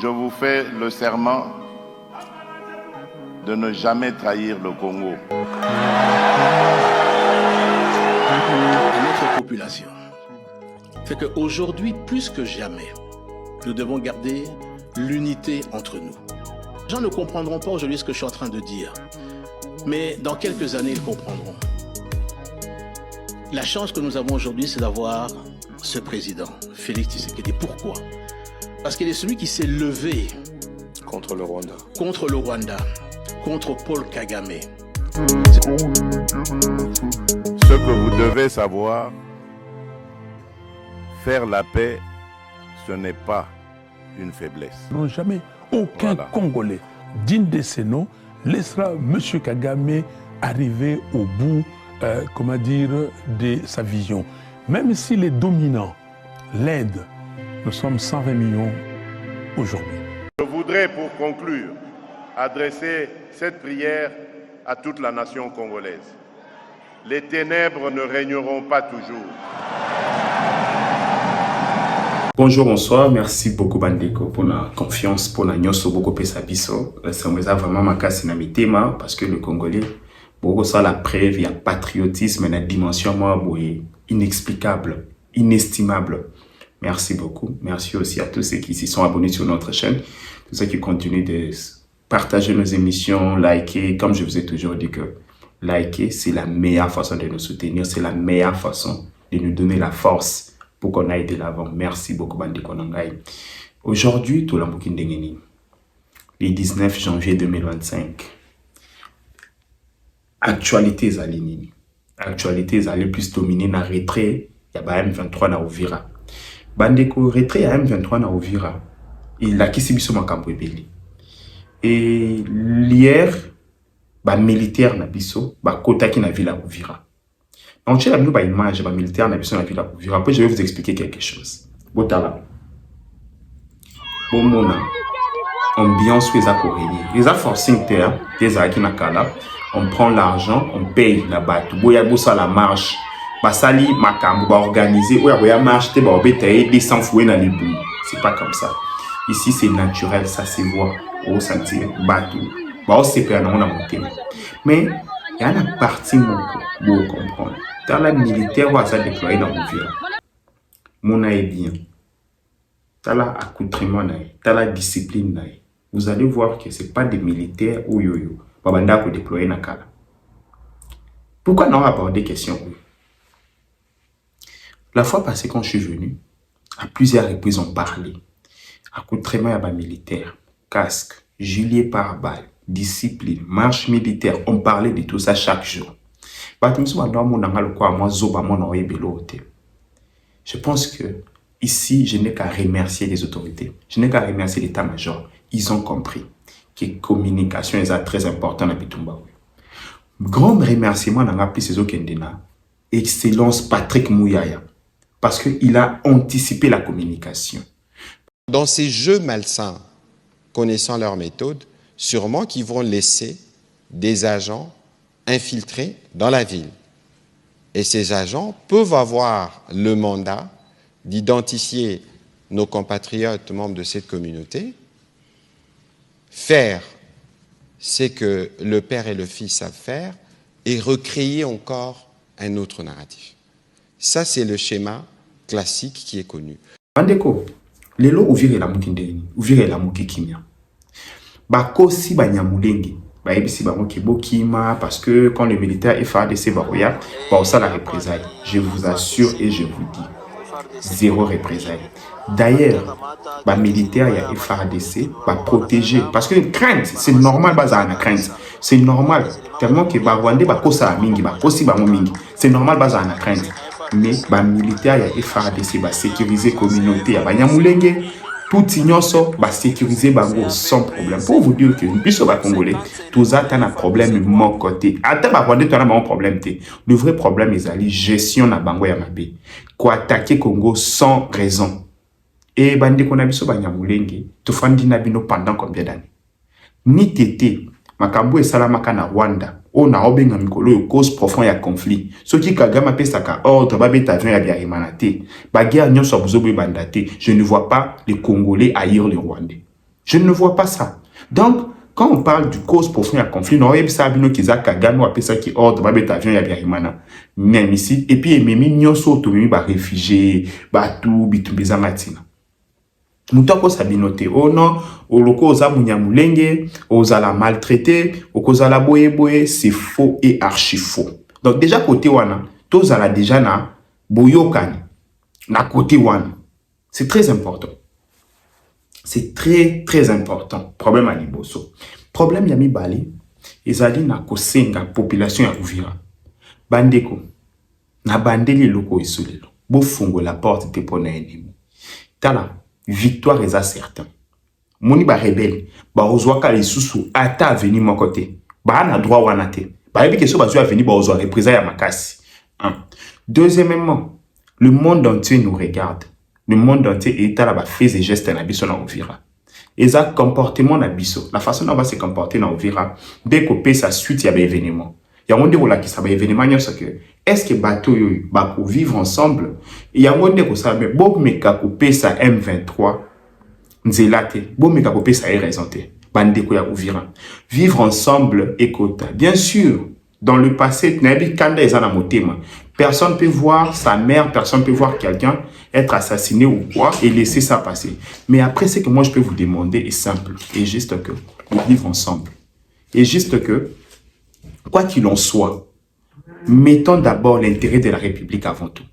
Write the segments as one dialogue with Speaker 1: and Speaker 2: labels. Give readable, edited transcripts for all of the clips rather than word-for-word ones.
Speaker 1: je vous fais le serment de ne jamais trahir le Congo.
Speaker 2: À notre population, c'est qu'aujourd'hui, plus que jamais, nous devons garder l'unité entre nous. Les gens ne comprendront pas aujourd'hui ce que je suis en train de dire, mais dans quelques années, ils comprendront. La chance que nous avons aujourd'hui, c'est d'avoir ce président, Félix Tshisekedi. Pourquoi? Parce qu'il est celui qui s'est levé
Speaker 3: contre le Rwanda,
Speaker 2: contre Paul Kagame.
Speaker 1: Ce que vous devez savoir, faire la paix, ce n'est pas une faiblesse.
Speaker 4: Non, jamais aucun Congolais digne de ces noms laissera M. Kagame arriver au bout, de sa vision. Même si les dominants l'aident, nous sommes 120 millions aujourd'hui.
Speaker 1: Je voudrais, pour conclure, adresser cette prière à toute la nation congolaise. Les ténèbres ne régneront pas toujours.
Speaker 3: Bonjour, bonsoir. Merci beaucoup Bandeko pour la confiance, pour la nyoso beaucoup pesa biso. Ça me a vraiment makasi na mitema parce que le Congolais beaucoup ça la preuve il y a patriotisme et la dimension moi inexplicable, inestimable. Merci beaucoup. Merci aussi à tous ceux qui s'y sont abonnés sur notre chaîne, tous ceux qui continuent de partager nos émissions, liker. Comme je vous ai toujours dit que liker, c'est la meilleure façon de nous soutenir, c'est la meilleure façon de nous donner la force pour qu'on aille de l'avant. Merci beaucoup, Bandi Konangai. Aujourd'hui, tout l'amboukin d'Engeni, le 19 janvier 2025. Actualité Zalinini. Actualité Zali plus dominée na retrait, il y a M23 na Uvira. Bandeko retrait à M23 na Uvira. Il a quitté biso makambo ebeli. Et hier, militaire na biso, kotaki na ville à Uvira. Donc, j'ai une image militaire na biso na ville à Uvira. Après, je vais vous expliquer quelque chose. Botala. Bon mona. Ambiance les accords. Les forcing terre, des aki na kala. On prend l'argent, on paye la batte. Boya bossa la marche. Basali makambo ba organiser. Oya marche te ba obetaye descend fouer na libou. C'est pas comme ça. Ici c'est naturel, ça se voit. Au sentir bateau. Ba on se perd on a monté. Mais il y a une partie pour comprendre. Dans la militaire va ça déployer dans le Uvira. Mon est bien. Dans la accoutrement dans la discipline vous allez voir que c'est pas des militaires ou yo-yo. Babanda pour déployer na kala. Pourquoi non aborder question? La fois passée quand je suis venu, à plusieurs reprises on parlait. Accoutrement à bas militaire, casque, gilet pare-balles, discipline, marche militaire, on parlait de tout ça chaque jour. Je pense que ici, je n'ai qu'à remercier les autorités. Je n'ai qu'à remercier l'état-major. Ils ont compris que la communication est très importante à Bitumba. Grand remerciement à la Kendena, Excellence Patrick Mouyaya, parce qu'il a anticipé la communication.
Speaker 5: Dans ces jeux malsains, connaissant leur méthode, sûrement qu'ils vont laisser des agents infiltrés dans la ville. Et ces agents peuvent avoir le mandat d'identifier nos compatriotes membres de cette communauté, faire ce que le père et le fils savent faire et recréer encore un autre narratif. Ça, c'est le schéma classique qui est connu.
Speaker 3: Bandeko, lelo Uvira la mukindeni, Uvira la mukikimia. Bako si banyamulenge, baebisi bango kibokima parce que quand le militaire est FARDC baroya, ça la représailles. Je vous assure et je vous dis, zéro représailles. D'ailleurs, les militaires et FARDC va protéger parce que crainte, c'est normal bazana crainte. C'est normal tellement que Rwanda va kosa mingi, va kosi bango mingi. C'est normal bazana crainte. Mais les militaires et FARDC va sécuriser communauté ya banyamulenge. Tout ignoso va sécuriser bango sans problème. Pour vous dire que nous puissions les Congolais, tout ça a un problème de mon côté. Attends, Rwanda tu as un problème. Le vrai problème est la gestion na bango ya mabe. Quoi attaquer Congo sans raison. Et bande qu'on a biso banyamulenge, tu fandi na bino pendant combien d'années? Ni tété, makambo et salamaka na Rwanda, on a obenga mikolo yo cause profond ya conflit. Ce qui Kagame pesaka ordre babeta avion ya biarimanate, ba guerre nyonso abuzobo bandate. Je ne vois pas les Congolais haïr les Rwandais. Je ne vois pas ça. Donc, quand on parle du cause profonde du conflit, on a vu que Kagame a ça qui ordre babet avion ya biarimana même ici et puis memi nyonso to memi ba réfugié ba tout bitumbeza matina. Mutako sabinote oh non au loko oza munyamulenge ozala maltraité okozala boye c'est faux et archi faux. Donc déjà côté wana tozala déjà na boyokani na côté wana. C'est très important. C'est très, très important. Problème à Liboso. Problème yami bali. Ezali na kosenga population ya Uvira. Bandeko. Na bandeli loko isolelo. Bo fungo la porte te pona ennemi. Tala. Victoire eza certain. Moni ba rebelle. Ba ozwaka lisusu ata aveni mon côté. Ba na droit wana te. Ba yebi keso ba zo aveni ba ozwa représailles ya makasi. Deuxièmement, le monde entier nous regarde. Le monde entier est à la fait et gestes na biso na Uvira. Et ça comportement na biso, la façon dont on va se comporter na Uvira, dès qu'on paie sa suite, il y a des événements. Il y a un monde qui ça va événement, est-ce que bateau va vivre ensemble? Il y a un monde qui ça mais bon mais ka paie sa M23 nzelate, bon mais ka paie sa raisonté. Bande ko ya Uvira. Vivre ensemble écoute. Bien sûr, dans le passé, personne ne peut voir sa mère, personne ne peut voir quelqu'un être assassiné ou quoi et laisser ça passer. Mais après, ce que moi je peux vous demander est simple et juste que nous vivons ensemble. Et juste que, quoi qu'il en soit, mettons d'abord l'intérêt de la République avant tout.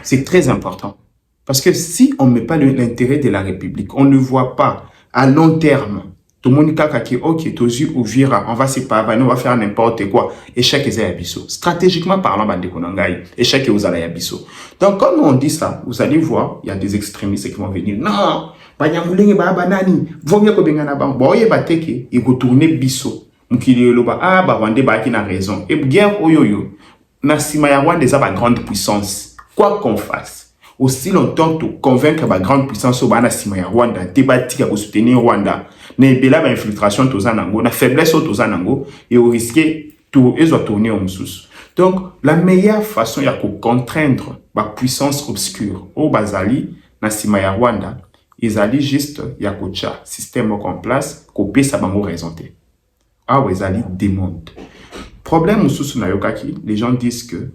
Speaker 3: C'est très important. Parce que si on ne met pas l'intérêt de la République, on ne voit pas à long terme. Tout le monde dit, ok, Tozu Uvira, on va se parler, on va faire n'importe quoi. Échec et Yabiso. Stratégiquement parlant, échec et Yabiso. Donc, quand on dit ça, vous allez voir, il y a des extrémistes qui vont venir. Non, Banyamulenge banani, vaut mieux que Bengana Bang. Boye Bateke, il faut tourner biso. Mukili Loba, ah, Bawande Baki n'a raison. Et guerre Oyoyo, Nassima Yawan des a grande puissance. Quoi qu'on fasse. Aussi longtemps que convaincre la grande puissance au Banasima Rwanda, débattre pour soutenir Rwanda, ne bela ba infiltration tozanango, na faiblesse tozanango et au risquer tout et tourner au moussous. Donc la meilleure façon ya ko contraindre la puissance obscure au Bazali na Sima Rwanda, ils allaient juste ya ko cha système en place ko pe sa bango raisonner. Ah ouais, ils démonte. Problème moussous na yokaki, les gens disent que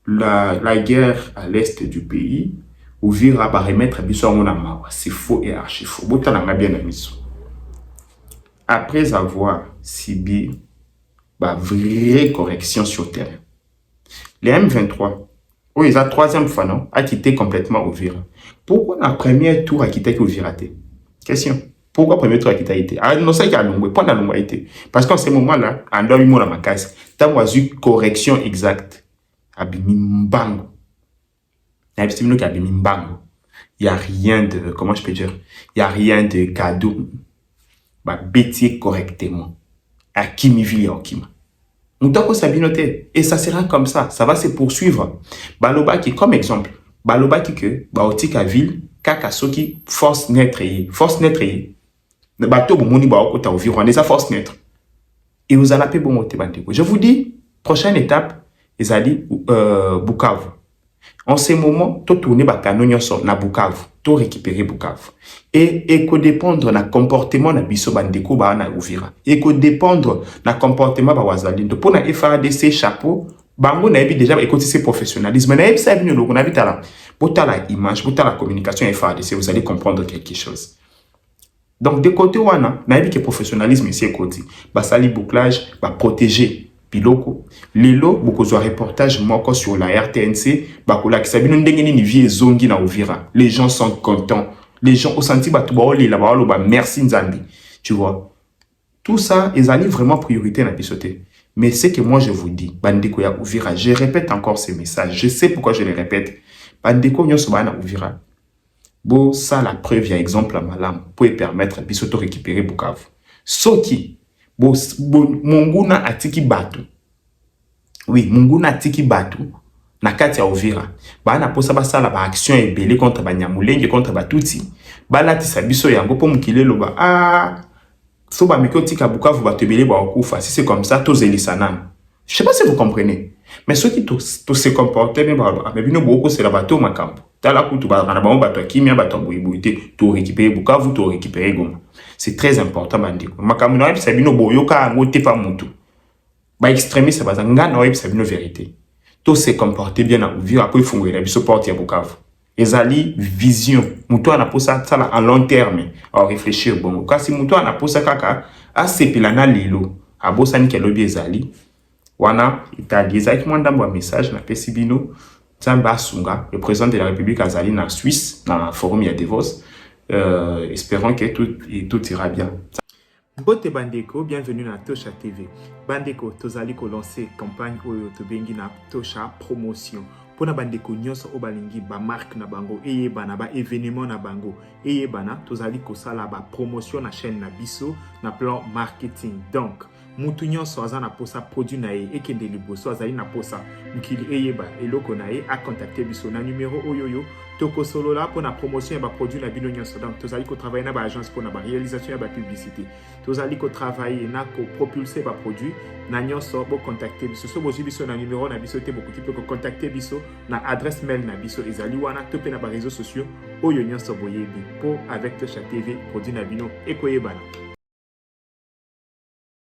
Speaker 3: la guerre à l'est du pays, Uvira va remettre c'est faux et archi faux. Après avoir subi une vraie correction sur terrain, les M23, où ils ont troisième fois non, a quitté complètement Uvira. Pourquoi la première tour a quitté Uvira? Question. Pourquoi le premier tour a quitté été? Ah non, c'est qu'il y a long, pas dans long été. Parce qu'en ce moment-là, en dehors de ma case, tu as eu correction exacte. Abimimbango. Il n'y a rien de, comment je peux dire, il n'y a rien de cadeau. Bêtier correctement. À qui m'y vit en qui et ça sera comme ça va se poursuivre. Baloba qui, comme exemple, Baloba qui que, Baotika ville, Kakasoki, force naître. Le bateau, Boumoni, Baokota, au Viron, des force naître. Et vous allez bon moté, Bandeko. Je vous dis, prochaine étape, ils allaient Bukavu. En ce moment, tout tourner bakano sur na Bukavu, tout récupérer Bukavu. Et que dépendre na comportement na biso bandeko ba na Uvira. Et que dépendre na comportement ba wazalindo. Pour na FARDC chapeau, bango na ebi déjà écouter ce professionnalisme. Na ebi ça venu lo, on a vu tala. Bota la image, bota la communication FARDC, vous allez comprendre quelque chose. Donc de côté wana, na ebi que professionnalisme ici côté. Ba sali bouclage, ba protéger. Piloko. Lelo, beaucoup de reportages moko sur la RTNC, bakola qui sabino ndengeni ni vie zongi na Uvira. Les gens sont contents. Les gens au senti batoubaoli la baolo ba merci Nzambi. Tu vois. Tout ça, ils allaient vraiment priorité na bisoté. Mais c'est que moi je vous dis, bandeko ya Uvira, je répète encore ces messages. Je sais pourquoi je les répète. Bandeko nyoso ba na Uvira. Bo ça la preuve ya exemple à malam pour permettre bisoto récupérer Bukavu. Soki Munguna atiki batu. Oui, Munguna atiki batu. Na kati ya Uvira. Na posa basala ba action ebele contre Banyamulenge, contre Batuti. Lati sabiso yango po mukile loba. Ah, so ba mikoti ka Bukavu batu ebele ba okufa. Si c'est comme ça, tozeli sanam. Je sais pas si vous comprenez. Mais ceux qui se comportent, mais bino boko c'est la bateau makambo. tala kutu bazana bango bato kimia bato boyeboyite to récupérer Bukavu to récupérer Goma. C'est très important bandeko. Makambo na yebisa bino boyoka ngo te pa mutu. Ba extrémiste bazanga na yebisa bino vérité. To se comporter bien na Uvira après fungwela biso porte ya Bukavu. Ezali vision. Mutu ana posa tala en long terme. A réfléchir bon. Kasi mutu ana posa kaka a sepilana lilo. A bosa ni kelobi ezali. Wana Italie ezaki mwandambo message na pesibino. Tsamba Sunga, le président de la République azali na Suisse, dans le forum ya Davos. Espérons que tout ira bien.
Speaker 6: Bote Bandeko, bienvenue dans Tosha TV. Bandeko, tozali ko lancer campagne oyo tobengi na Tosha promotion. Pona bandeko nyonso obalingi ba marque na bango eyeba na ba événement na bango eyeba na tozali ko sala ba promotion na chaîne na biso na plan marketing. Donc mutu nyonso aza na posa produit na ye ekende liboso azali na posa mukili eyeba eloko na ye a contacter biso na numéro oyoyo toko solo la pour na promotion ya ba produit na bino nyonso. Donc tozali ko travailler na ba agence pour na ba réalisation ya ba publicité. Tozali ko travailler na ko propulser ba produit na nyonso bo contacter biso so bozi biso na numéro na biso te bokuti pe ko contacter biso na adresse mail na biso ezali wana to pe na ba réseaux sociaux oyo nyonso boyebi po avec Tosha TV produit na bino ekoyebana.